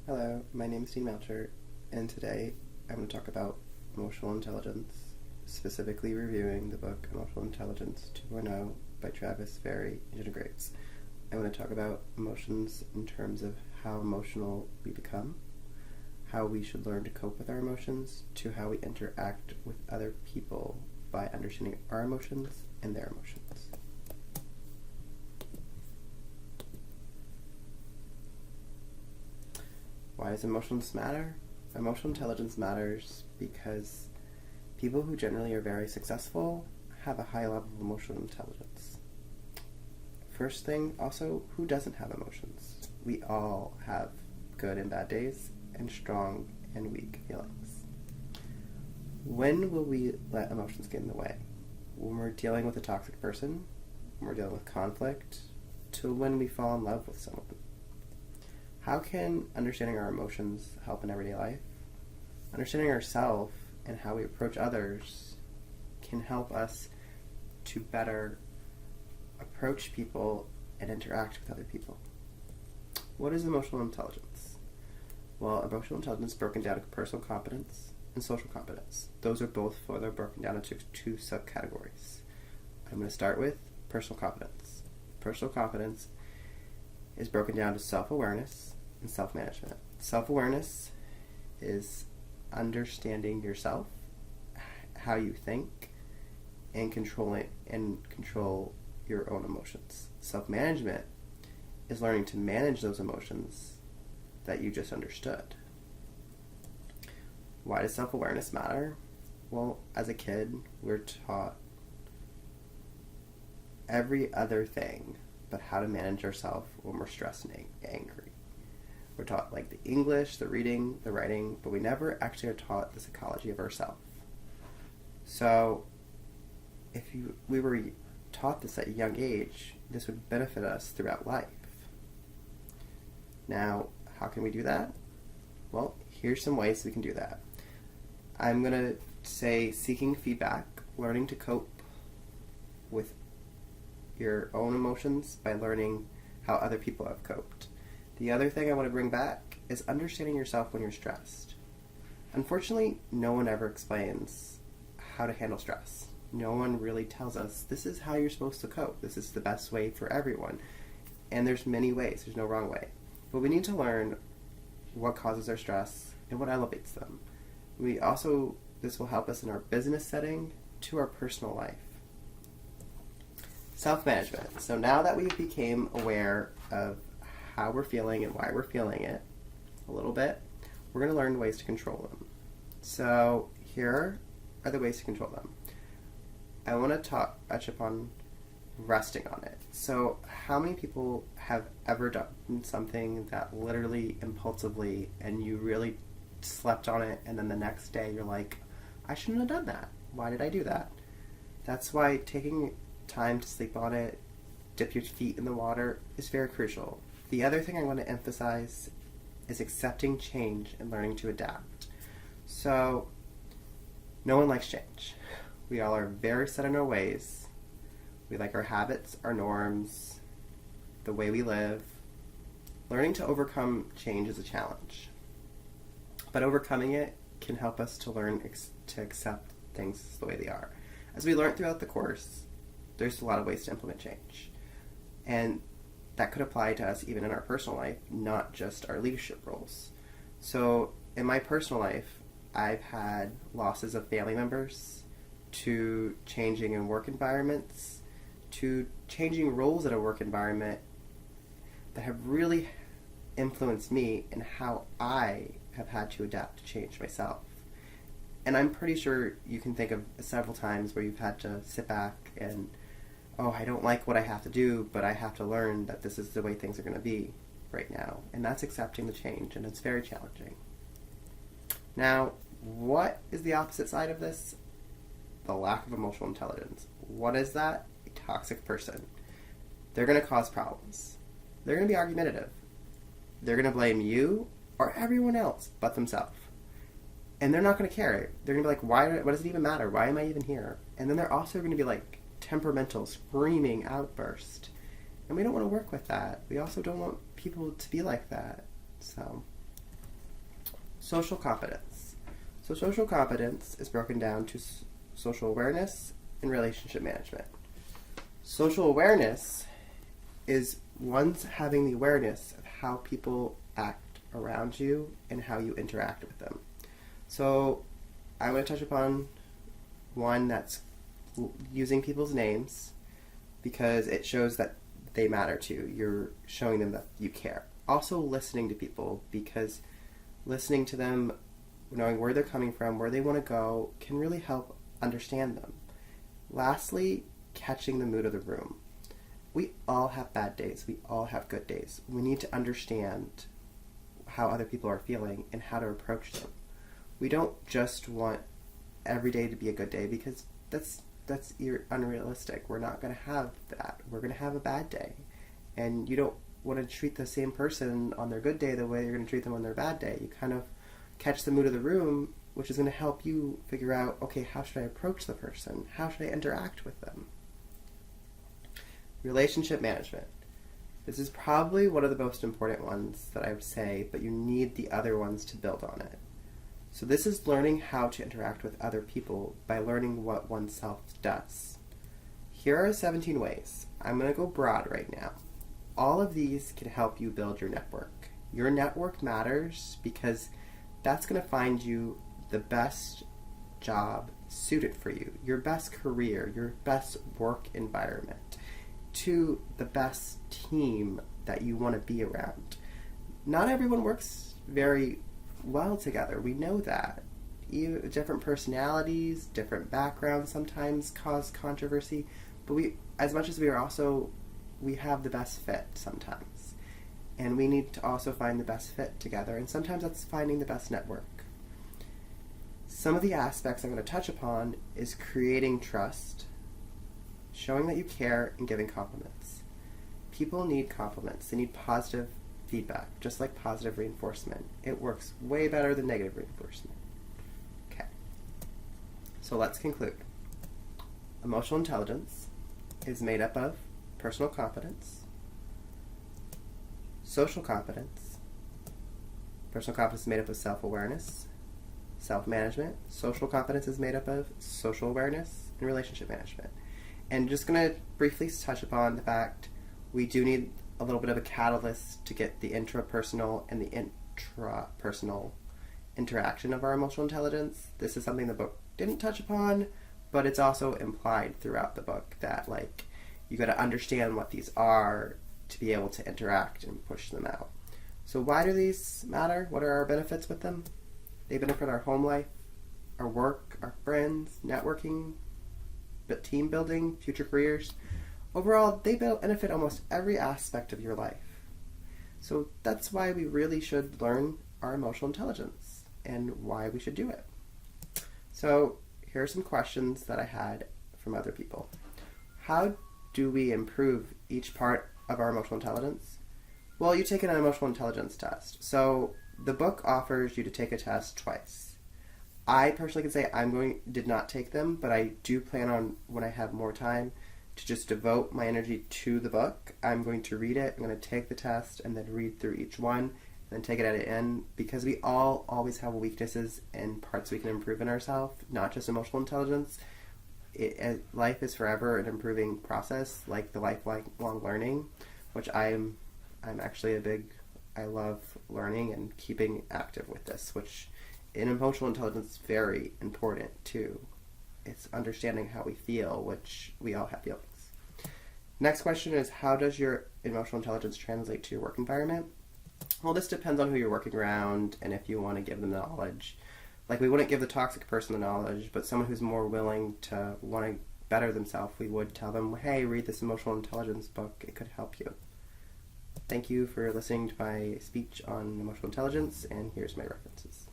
Hello, my name is Dean Melcher, and today I'm going to talk about emotional intelligence, specifically reviewing the book Emotional Intelligence 2.0 by Travis Ferry and Jenna Graves. I'm going to talk about emotions in terms of how emotional we become, how we should learn to cope with our emotions, to how we interact with other people by understanding our emotions and their emotions. Why does emotions matter? Emotional intelligence matters because people who generally are very successful have a high level of emotional intelligence. First thing, also, who doesn't have emotions? We all have good and bad days, and strong and weak feelings. When will we let emotions get in the way? When we're dealing with a toxic person, when we're dealing with conflict, to when we fall in love with someone. How can understanding our emotions help in everyday life? Understanding ourselves and how we approach others can help us to better approach people and interact with other people. What is emotional intelligence? Well, emotional intelligence is broken down into personal competence and social competence. Those are both further broken down into two subcategories. I'm going to start with personal competence. Personal competence is broken down to self-awareness and self-management. Self-awareness is understanding yourself, how you think, and control your own emotions. Self-management is learning to manage those emotions that you just understood. Why does self-awareness matter? Well, as a kid, we're taught every other thing but how to manage ourselves when we're stressed and angry. We're taught like the English, the reading, the writing, but we never actually are taught the psychology of ourselves. So if we were taught this at a young age, this would benefit us throughout life. Now, how can we do that? Well, here's some ways we can do that. I'm going to say seeking feedback, learning to cope with your own emotions by learning how other people have coped. The other thing I want to bring back is understanding yourself when you're stressed. Unfortunately, no one ever explains how to handle stress. No one really tells us this is how you're supposed to cope. This is the best way for everyone. And there's many ways. There's no wrong way. But we need to learn what causes our stress and what elevates them. This will help us in our business setting to our personal life. Self-management. So now that we became aware of how we're feeling and why we're feeling it a little bit, we're going to learn ways to control them. So here are the ways to control them. I want to touch upon resting on it. So how many people have ever done something that literally impulsively and you really slept on it and then the next day you're like, I shouldn't have done that. Why did I do that? That's why taking time to sleep on it, dip your feet in the water is very crucial. The other thing I want to emphasize is accepting change and learning to adapt. So, no one likes change. We all are very set in our ways. We like our habits, our norms, the way we live. Learning to overcome change is a challenge. But overcoming it can help us to learn to accept things the way they are. As we learned throughout the course, there's a lot of ways to implement change. And that could apply to us even in our personal life, not just our leadership roles. So in my personal life, I've had losses of family members, to changing in work environments, to changing roles at a work environment that have really influenced me in how I have had to adapt to change myself. And I'm pretty sure you can think of several times where you've had to sit back and, oh, I don't like what I have to do, but I have to learn that this is the way things are going to be right now. And that's accepting the change, and it's very challenging. Now, what is the opposite side of this? The lack of emotional intelligence. What is that? A toxic person. They're going to cause problems. They're going to be argumentative. They're going to blame you or everyone else but themselves. And they're not going to care. They're going to be like, what does it even matter? Why am I even here? And then they're also going to be like temperamental, screaming outburst. And we don't want to work with that. We also don't want people to be like that. So Social competence. So social competence is broken down to social awareness and relationship management. Social awareness is one's having the awareness of how people act around you and how you interact with them. So I want to touch upon one that's using people's names because it shows that they matter to you. You're showing them that you care. Also listening to people, because listening to them, knowing where they're coming from, where they want to go, can really help understand them. Lastly, catching the mood of the room. We all have bad days. We all have good days. We need to understand how other people are feeling and how to approach them. We don't just want every day to be a good day, because that's unrealistic. We're not going to have that. We're going to have a bad day. And you don't want to treat the same person on their good day the way you're going to treat them on their bad day. You kind of catch the mood of the room, which is going to help you figure out, okay, how should I approach the person? How should I interact with them? Relationship management. This is probably one of the most important ones that I would say, but you need the other ones to build on it. So this is learning how to interact with other people by learning what oneself does. Here are 17 ways. I'm going to go broad right now. All of these can help you build your network. Your network matters because that's going to find you the best job suited for you, your best career, your best work environment, to the best team that you want to be around. Not everyone works very well together. We know that. Different personalities, different backgrounds sometimes cause controversy, but as much as we have the best fit sometimes. And we need to also find the best fit together, and sometimes that's finding the best network. Some of the aspects I'm going to touch upon is creating trust, showing that you care, and giving compliments. People need compliments. They need positive feedback, just like positive reinforcement. It works way better than negative reinforcement. Okay. So let's conclude. Emotional intelligence is made up of personal competence, social competence. Personal competence is made up of self-awareness, self-management. Social competence is made up of social awareness and relationship management. And just going to briefly touch upon the fact we do need a little bit of a catalyst to get the intrapersonal and the intrapersonal interaction of our emotional intelligence. This is something the book didn't touch upon, but it's also implied throughout the book that, like, you got to understand what these are to be able to interact and push them out. So why do these matter? What are our benefits with them? They benefit our home life, our work, our friends, networking, team building, future careers. Overall, they benefit almost every aspect of your life. So that's why we really should learn our emotional intelligence and why we should do it. So here are some questions that I had from other people. How do we improve each part of our emotional intelligence? Well, you take an emotional intelligence test. So the book offers you to take a test twice. I personally can say did not take them, but I do plan on, when I have more time, to just devote my energy to the book. I'm going to read it, I'm going to take the test, and then read through each one, and then take it at the end, because we all always have weaknesses and parts we can improve in ourselves, not just emotional intelligence. Life is forever an improving process, like the lifelong learning, which I'm actually I love learning and keeping active with this, which in emotional intelligence is very important too. It's understanding how we feel, which we all have feelings. Next question is, how does your emotional intelligence translate to your work environment? Well, this depends on who you're working around and if you want to give them the knowledge. Like, we wouldn't give the toxic person the knowledge, but someone who's more willing to want to better themselves, we would tell them, hey, read this emotional intelligence book. It could help you. Thank you for listening to my speech on emotional intelligence, and here's my references.